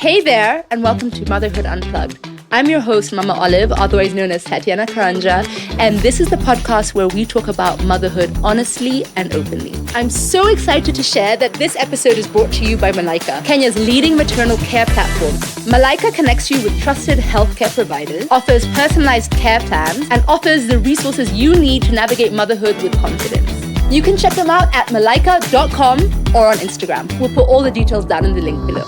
Hey there, and welcome to Motherhood Unplugged. I'm your host, Mama Olive, otherwise known as Tatiana Karanja, and this is the podcast where we talk about motherhood honestly and openly. I'm so excited to share that this episode is brought to you by Malaika, Kenya's leading maternal care platform. Malaika connects you with trusted healthcare providers, offers personalized care plans, and offers the resources you need to navigate motherhood with confidence. You can check them out at malaika.com or on Instagram. We'll put all the details down in the link below.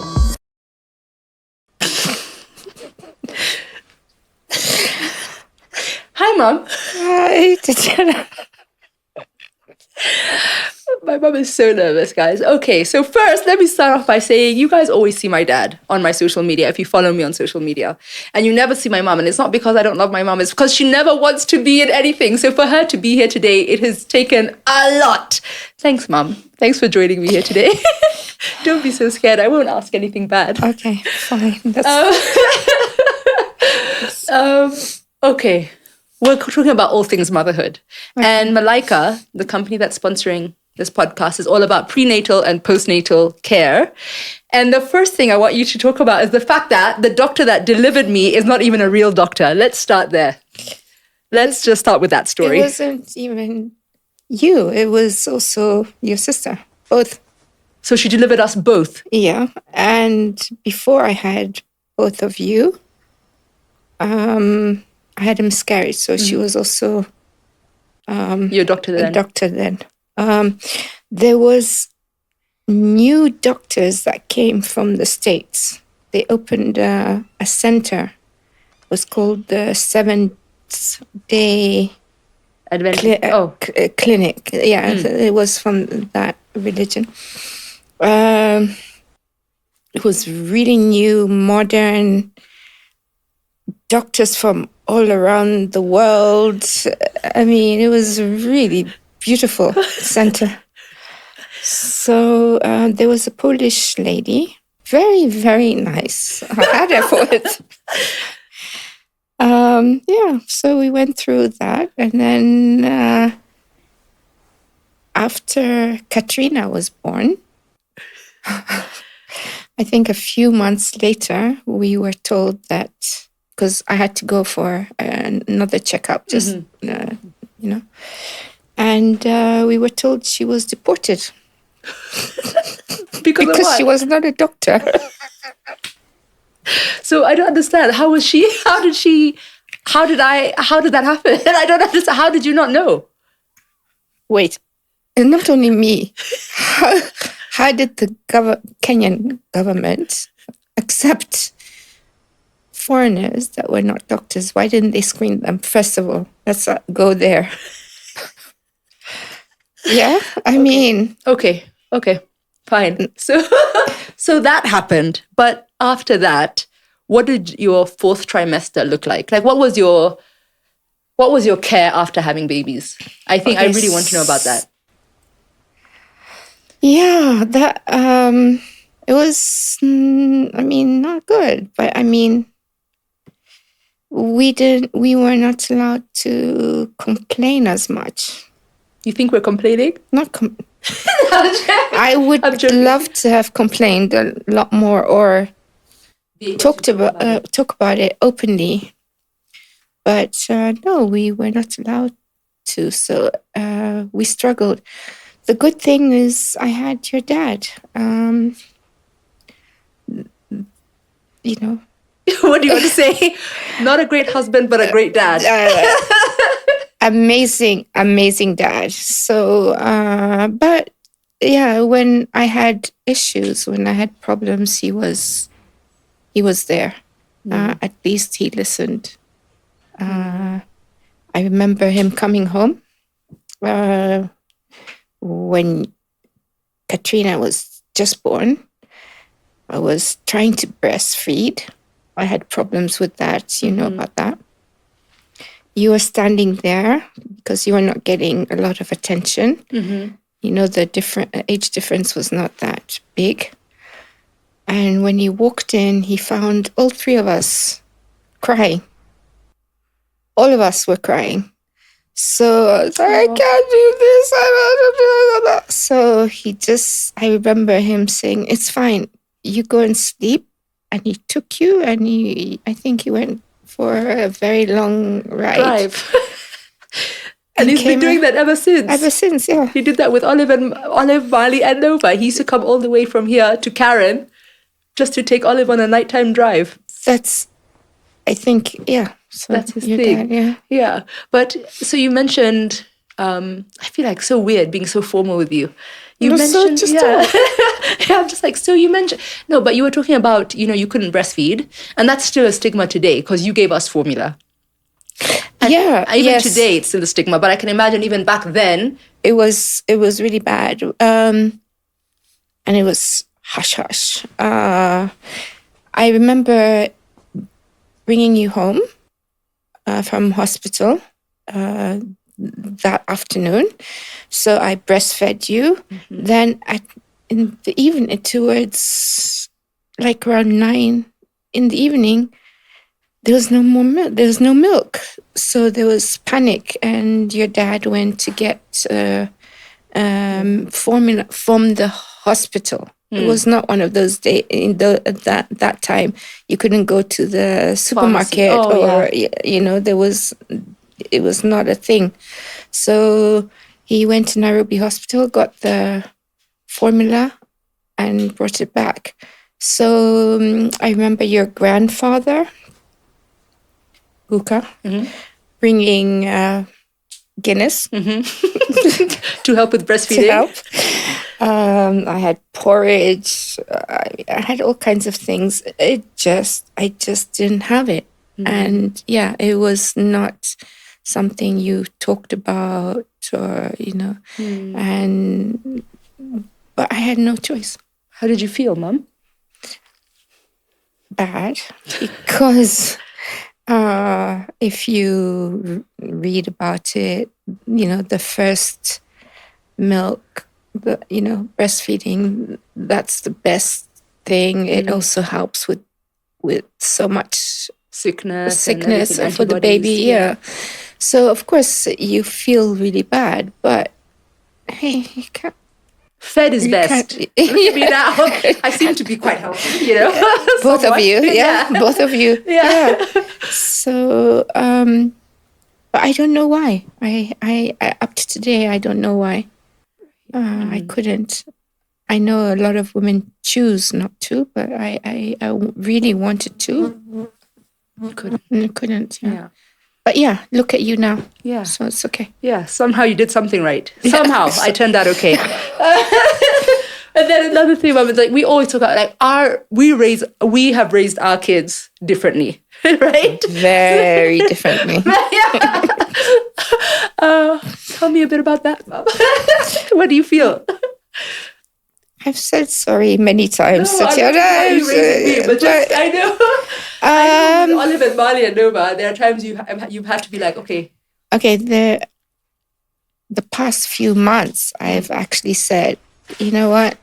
Hi, Mom. Hi, Tatiana. My mom is so nervous, guys. Okay, so first, let me start off by saying you guys always see my dad on my social media if you follow me on social media. And you never see my mom. And it's not because I don't love my mom. It's because she never wants to be in anything. So for her to be here today, it has taken a lot. Thanks, Mom. Thanks for joining me here today. Don't be so scared. I won't ask anything bad. Okay, fine. Okay. We're talking about all things motherhood. Okay. And Malaika, the company that's sponsoring this podcast, is all about prenatal and postnatal care. And the first thing I want you to talk about is the fact that the doctor that delivered me is not even a real doctor. Let's start there. Let's just start with that story. It wasn't even you. It was also your sister. Both. So she delivered us both? Yeah. And before I had both of you, I had a miscarriage, so she was also your doctor then. A doctor then. There was new doctors that came from the States. They opened a center. It was called the Seventh-day Clinic. Yeah, it was from that religion. It was really new, modern. Doctors from all around the world. I mean, it was a really beautiful center. So there was a Polish lady, very, very nice. I had her for it. So we went through that. And then after Katrina was born, I think a few months later, we were told that because I had to go for another checkup, and we were told she was deported because she was not a doctor. So I don't understand. How was she? How did that happen? I don't understand. How did you not know? Wait, and not only me. How did the Kenyan government accept foreigners that were not doctors? Why didn't they screen them? First of all, let's go there. Yeah, I mean... Okay, fine. So that happened. But after that, what did your fourth trimester look like? Like, what was your care after having babies? I think I really want to know about that. Yeah, that... it was, not good. But, we were not allowed to complain as much. You think we're complaining? I would love to have complained a lot more or talk about it openly. But no, we were not allowed to. So we struggled. The good thing is I had your dad. What do you want to say? Not a great husband, but a great dad. Amazing dad. So, but yeah, when I had issues, when I had problems, he was there. At least he listened. I remember him coming home when Katrina was just born. I was trying to breastfeed. I had problems with that, about that. You were standing there because you were not getting a lot of attention. The different age difference was not that big. And when he walked in, he found all three of us crying. All of us were crying. So I was like, I can't do this. So I remember him saying, it's fine. You go and sleep. and he took you, and I think he went for a very long ride. Drive. And he's been doing that ever since. Ever since, yeah. He did that with Olive, Marley, and Nova. He used to come all the way from here to Karen just to take Olive on a nighttime drive. That's, I think, yeah. So that's his thing. Dad, yeah. But so you mentioned, I feel like so weird being so formal with you. You mentioned, yeah, I'm just like, so you mentioned, no, but you were talking about, you couldn't breastfeed, and that's still a stigma today because you gave us formula. And even today it's still a stigma, but I can imagine even back then it was really bad, and it was hush hush. I remember bringing you home from hospital that afternoon. So I breastfed you. Mm-hmm. Then in the evening, towards like around 9 in the evening, there was no more milk. There was no milk. So there was panic, and your dad went to get formula from the hospital. It was not one of those days. That time, you couldn't go to the supermarket it was not a thing. So he went to Nairobi Hospital, got the formula, and brought it back. So I remember your grandfather, Guka, bringing Guinness to help with breastfeeding. I had porridge. I had all kinds of things. I just didn't have it. And it was not something you talked about, or but I had no choice. How did you feel, Mum? Bad, because if you read about it, the first milk, breastfeeding, that's the best thing. It also helps with so much sickness for the baby. Yeah. So of course you feel really bad, but hey, you can't. Fed is best. Look at me now. I seem to be quite healthy, Both of you, both of you. Yeah. So, but I don't know why. I up to today, I don't know why. I couldn't. I know a lot of women choose not to, but I really wanted to. Couldn't. Yeah. But look at you now. Yeah. So it's okay. Yeah, somehow you did something right. Somehow I turned out okay. And then another thing, Mom, is like we always talk about like we have raised our kids differently, right? Very differently. Tell me a bit about that, Mom. What do you feel? I've said sorry many times, Tatiana. I know. I know with Olive and Marley and Nova, there are times you've had to be like, okay. Okay, the past few months, I've actually said, you know what?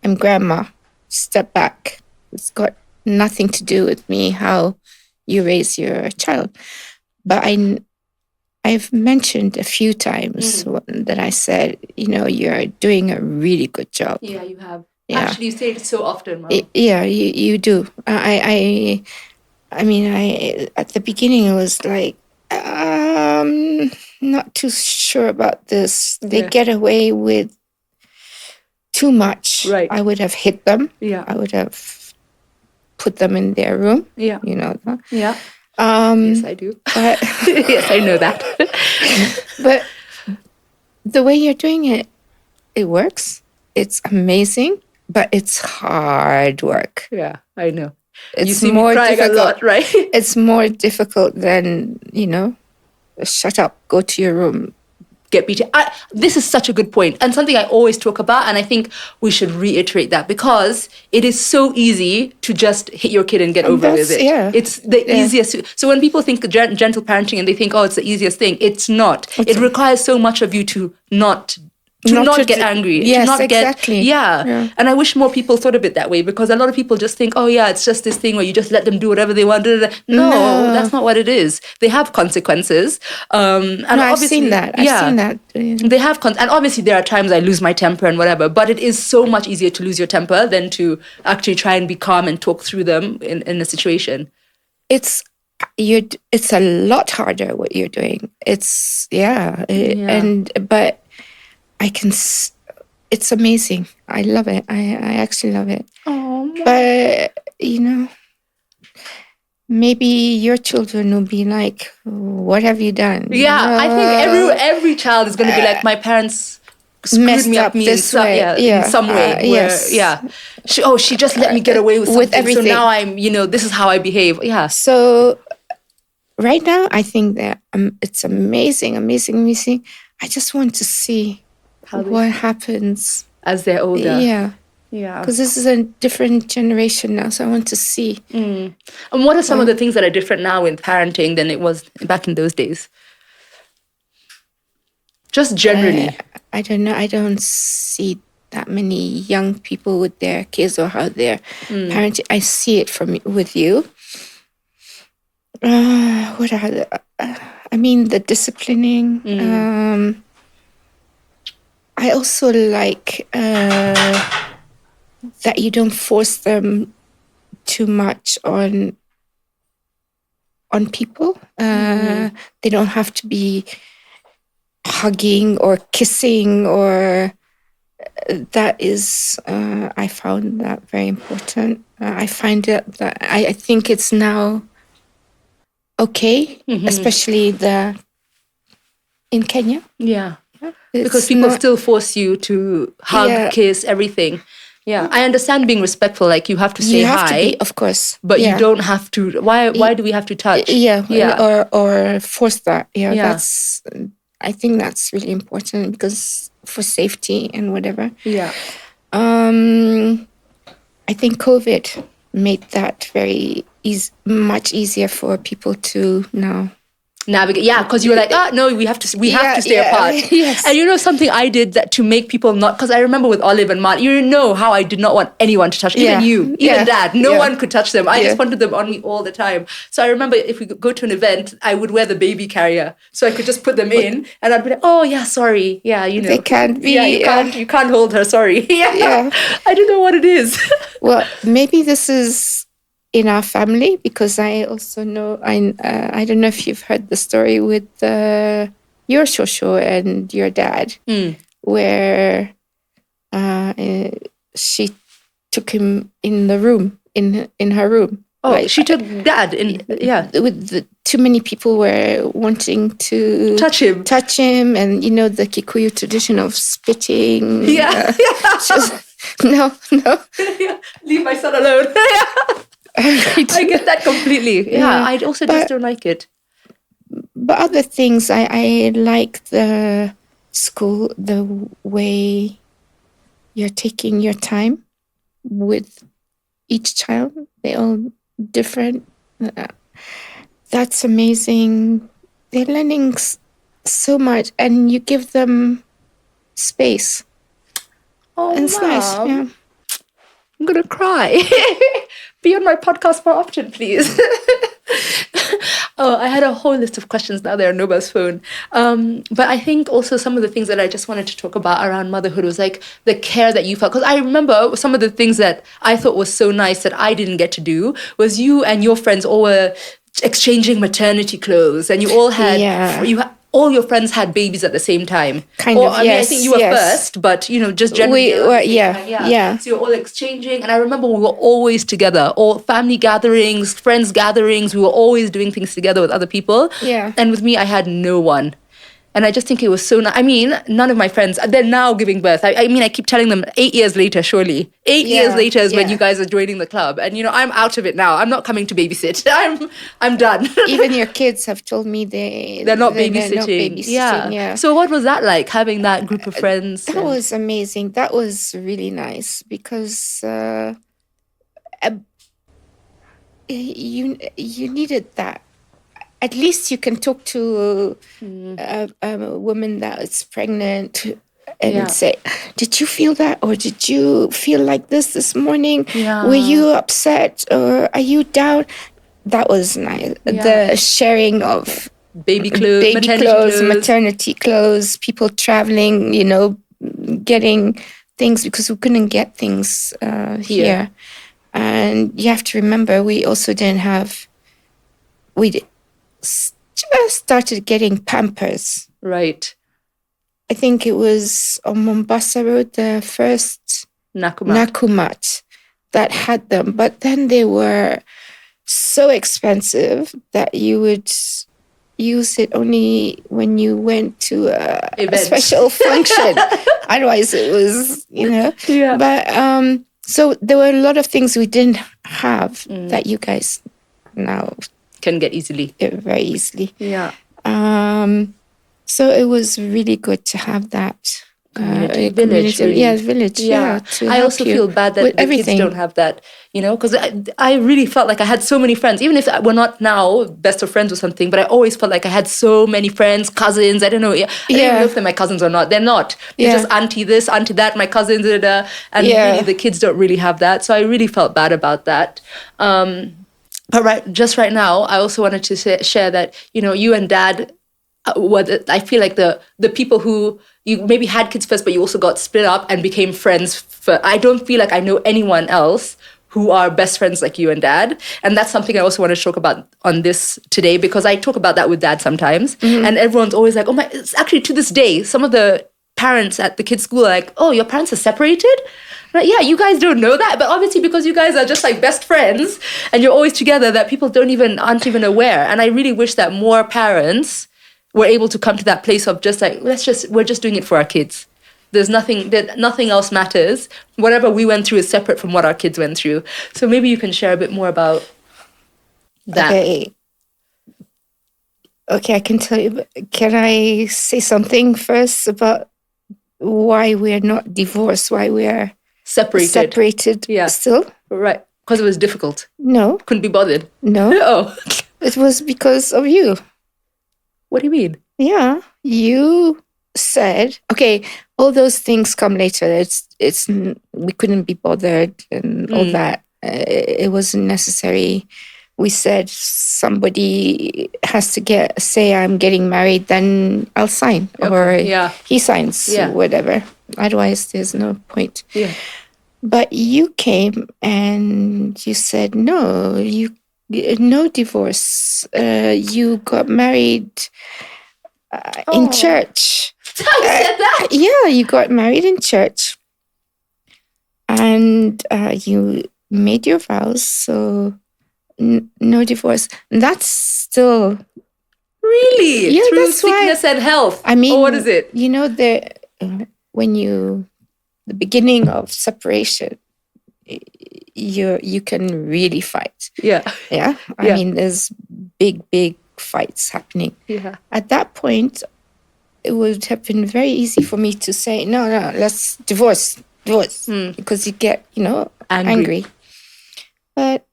I'm grandma. Step back. It's got nothing to do with me, how you raise your child. But I've mentioned a few times that I said, you're doing a really good job. Yeah, you have. Yeah. Actually, you say it so often, Mom. Yeah, you do. I mean, at the beginning, it was like, not too sure about this. They get away with too much. Right. I would have hit them. Yeah. I would have put them in their room. Yeah. Yeah. Yes, I do. But yes, I know that. But the way you're doing it, it works. It's amazing, but it's hard work. Yeah, I know. It's you see more me crying difficult. A lot, right? It's more difficult than, shut up, go to your room. Get beaten. This is such a good point, and something I always talk about, and I think we should reiterate that, because it is so easy to just hit your kid and get over with it. Yeah. It's the easiest. So when people think gentle parenting and they think, oh, it's the easiest thing, it's not. It requires so much of you to not to not get angry. Yes, to not exactly. Yeah. And I wish more people thought of it that way, because a lot of people just think, oh yeah, it's just this thing where you just let them do whatever they want. No, that's not what it is. They have consequences. And I've seen that. I've seen that. They have and obviously there are times I lose my temper and whatever, but it is so much easier to lose your temper than to actually try and be calm and talk through them in a situation. It's a lot harder what you're doing. But it's amazing. I love it. I actually love it. Oh, but maybe your children will be like, what have you done? Yeah, I think every child is going to be like, my parents screwed me up in some way. Yes. She just let me get away with something. Everything. So now I'm, this is how I behave. Yeah. So right now, I think that it's amazing. I just want to see what happens as they're older. Yeah. Yeah. Because this is a different generation now, so I want to see. And what are some of the things that are different now in parenting than it was back in those days? Just generally. I don't know. I don't see that many young people with their kids or how they're parenting. I see it with you. What are the disciplining. I also like that you don't force them too much on people. They don't have to be hugging or kissing, or that is, I found that very important. I find that I think it's now okay, especially in Kenya. Yeah. Because people still force you to hug, kiss, everything. Yeah, I understand being respectful. Like you have to say hi, of course, but you don't have to. Why do we have to touch? Or force that. That's. I think that's really important because for safety and whatever. Yeah. I think COVID made that much easier for people to now navigate. Yeah, because you were like, no, we have to stay apart. Yes. And something I did that to make people not, because I remember with Olive and Matt, how I did not want anyone to touch, even you, even Dad, no one could touch them. I just wanted them on me all the time. So I remember if we could go to an event, I would wear the baby carrier so I could just put them in, and I'd be like, oh yeah, sorry, they can't be. Yeah, you can't hold her. Sorry. Yeah. I don't know what it is. Well, maybe this is in our family, because I also know, I don't know if you've heard the story with your shosho and your dad, where she took him in the room, in her room. Oh, she took Dad in, with too many people were wanting to touch him, and the Kikuyu tradition of spitting. Yeah. No. Leave my son alone. I get that completely. Yeah, I also just don't like it. But other things, I like the school, the way you're taking your time with each child. They're all different. That's amazing. They're learning so much, and you give them space. Oh, and it's nice. Yeah. I'm gonna cry. Be on my podcast more often, please. Oh, I had a whole list of questions now. They're on Noba's phone. But I think also some of the things that I just wanted to talk about around motherhood was like the care that you felt. Because I remember some of the things that I thought was so nice that I didn't get to do was you and your friends all were exchanging maternity clothes, and you all had all your friends had babies at the same time. I mean, I think you were first, but just generally. So you're all exchanging, and I remember we were always together, all family gatherings, friends gatherings. We were always doing things together with other people. Yeah. And with me, I had no one. And I just think it was so nice. I mean, none of my friends, they're now giving birth. I mean, I keep telling them 8 years later, surely. 8 years later is when you guys are joining the club. And, I'm out of it now. I'm not coming to babysit. I'm done. Even your kids have told me they're not babysitting. Yeah. So what was that like, having that group of friends? That was amazing. That was really nice because you needed that. At least you can talk to a woman that is pregnant and say, did you feel that? Or did you feel like this morning? Yeah. Were you upset? Or are you down? That was nice. The sharing of baby clothes, maternity clothes, people traveling, getting things because we couldn't get things here. And you have to remember, we also just started getting Pampers. Right. I think it was on Mombasa Road, the first Nakumat that had them. But then they were so expensive that you would use it only when you went to a special function. Otherwise, it was, Yeah. But so there were a lot of things we didn't have that you guys now can get easily. Very easily. Yeah. So it was really good to have that. Village. Really. Yeah, village. Yeah. I also feel bad that the kids don't have that, because I really felt like I had so many friends, even if we're not now best of friends or something, but I always felt like I had so many friends, cousins. I don't know. I don't even know if they're my cousins or not. They're not. They're just auntie this, auntie that, my cousins, and really the kids don't really have that. So I really felt bad about that. But right now, I also wanted to share that, you and Dad, I feel like the people who you maybe had kids first, but you also got split up and became friends. I don't feel like I know anyone else who are best friends like you and Dad. And that's something I also want to talk about on this today, because I talk about that with Dad sometimes. Mm-hmm. And everyone's always like, oh my, it's actually to this day, some of the parents at the kids' school are like, oh, your parents are separated? Like, yeah, you guys don't know that. But obviously because you guys are just like best friends and you're always together, that people aren't even aware. And I really wish that more parents were able to come to that place of just like, we're just doing it for our kids. There's nothing else matters. Whatever we went through is separate from what our kids went through. So maybe you can share a bit more about that. Okay, I can tell you. Can I say something first about why we're not divorced, why we are separated still? Right. Because it was difficult. No. Couldn't be bothered. No. Oh. It was because of you. What do you mean? Yeah, you said, okay, all those things come later. It's we couldn't be bothered and all that. It wasn't necessary. We said somebody has to say I'm getting married, then I'll sign. Okay. Or he signs, whatever. Otherwise, there's no point. Yeah. But you came and you said, no divorce. You got married in church. I said that? Yeah, you got married in church. And you made your vows, so no divorce. That's still... Really? Yeah, through sickness and health? I mean... Or what is it? The beginning of separation, you can really fight. Yeah. Yeah? I mean, there's big fights happening. Yeah. At that point, it would have been very easy for me to say, no, let's divorce. Because you get, angry. But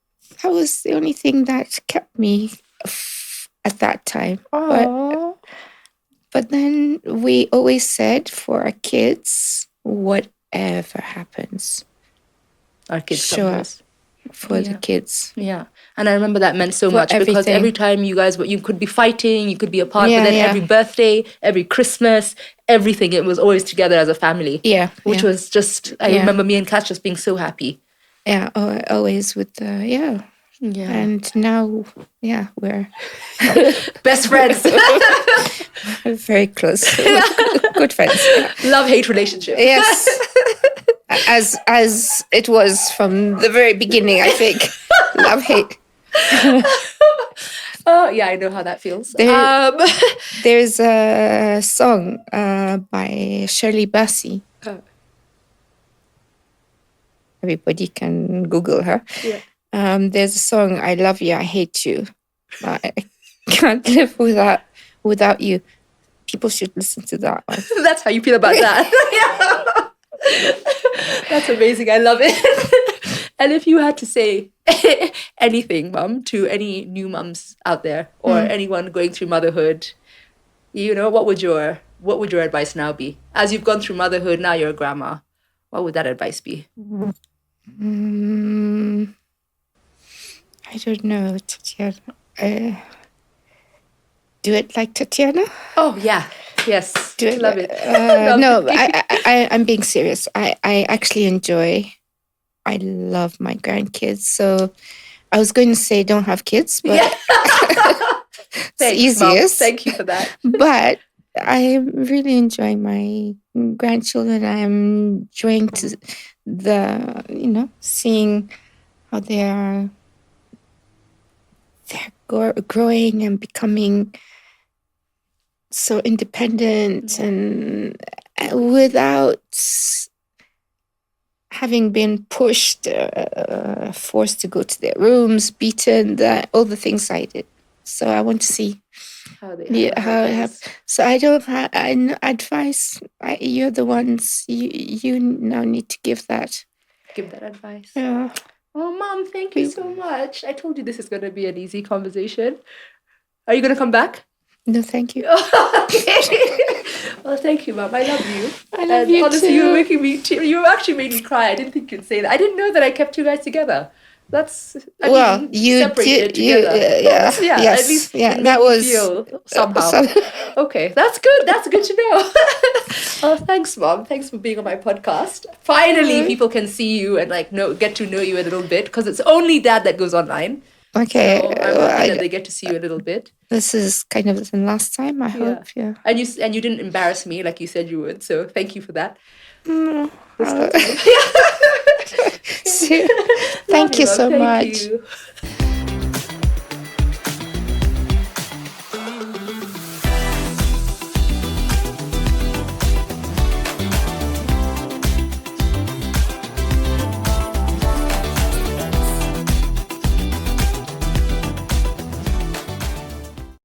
that was the only thing that kept me at that time. But then we always said for our kids, whatever happens, our kids show up for the kids. Yeah. And I remember that meant so much because every time you could be fighting, you could be apart, but then every birthday, every Christmas, everything, it was always together as a family. Yeah. Which was just, I remember me and Kat just being so happy. Yeah, always with Yeah. And now, we're best friends. Very close. Good friends. Love-hate relationship. Yes. As it was from the very beginning, I think. Love-hate. Oh, yeah, I know how that feels. There's a song by Shirley Bassey. Oh. Everybody can Google her. Yeah. There's a song, I love you, I hate you. I can't live without you. People should listen to that one. That's how you feel about that. That's amazing. I love it. And if you had to say anything, Mum, to any new mums out there or anyone going through motherhood, what would your what would your advice now be? As you've gone through motherhood, now you're a grandma. What would that advice be? I don't know, Tatiana. Do it like Tatiana? Oh, yeah. Yes. Do it. Love it. No, I'm being serious. I actually I love my grandkids. So I was going to say don't have kids, but it's Thanks, easiest. Mom. Thank you for that. But I'm really enjoying my grandchildren. I'm enjoying seeing how they're growing and becoming so independent and without having been pushed, forced to go to their rooms, beaten, all the things I did. So I want to see how it happens. So I don't have advice. You're the ones. You now need to give that. Give that advice. Yeah. Oh, Mom, thank you so much. I told you this is going to be an easy conversation. Are you going to come back? No, thank you. Okay. Well, thank you, Mom. I love you. I love you honestly, too. you were making me you actually made me cry. I didn't think you'd say that. I didn't know that I kept you guys together. You separated together. Yes, at least it made me feel somehow. Okay, that's good. That's good to know. Oh, thanks, Mom. Thanks for being on my podcast. Finally, people can see you and get to know you a little bit, because it's only Dad that goes online. Okay. So I'm happy that they get to see you a little bit. This is kind of the last time, I hope. Yeah. And you didn't embarrass me like you said you would. So thank you for that. No. Thank Thank you so much. You.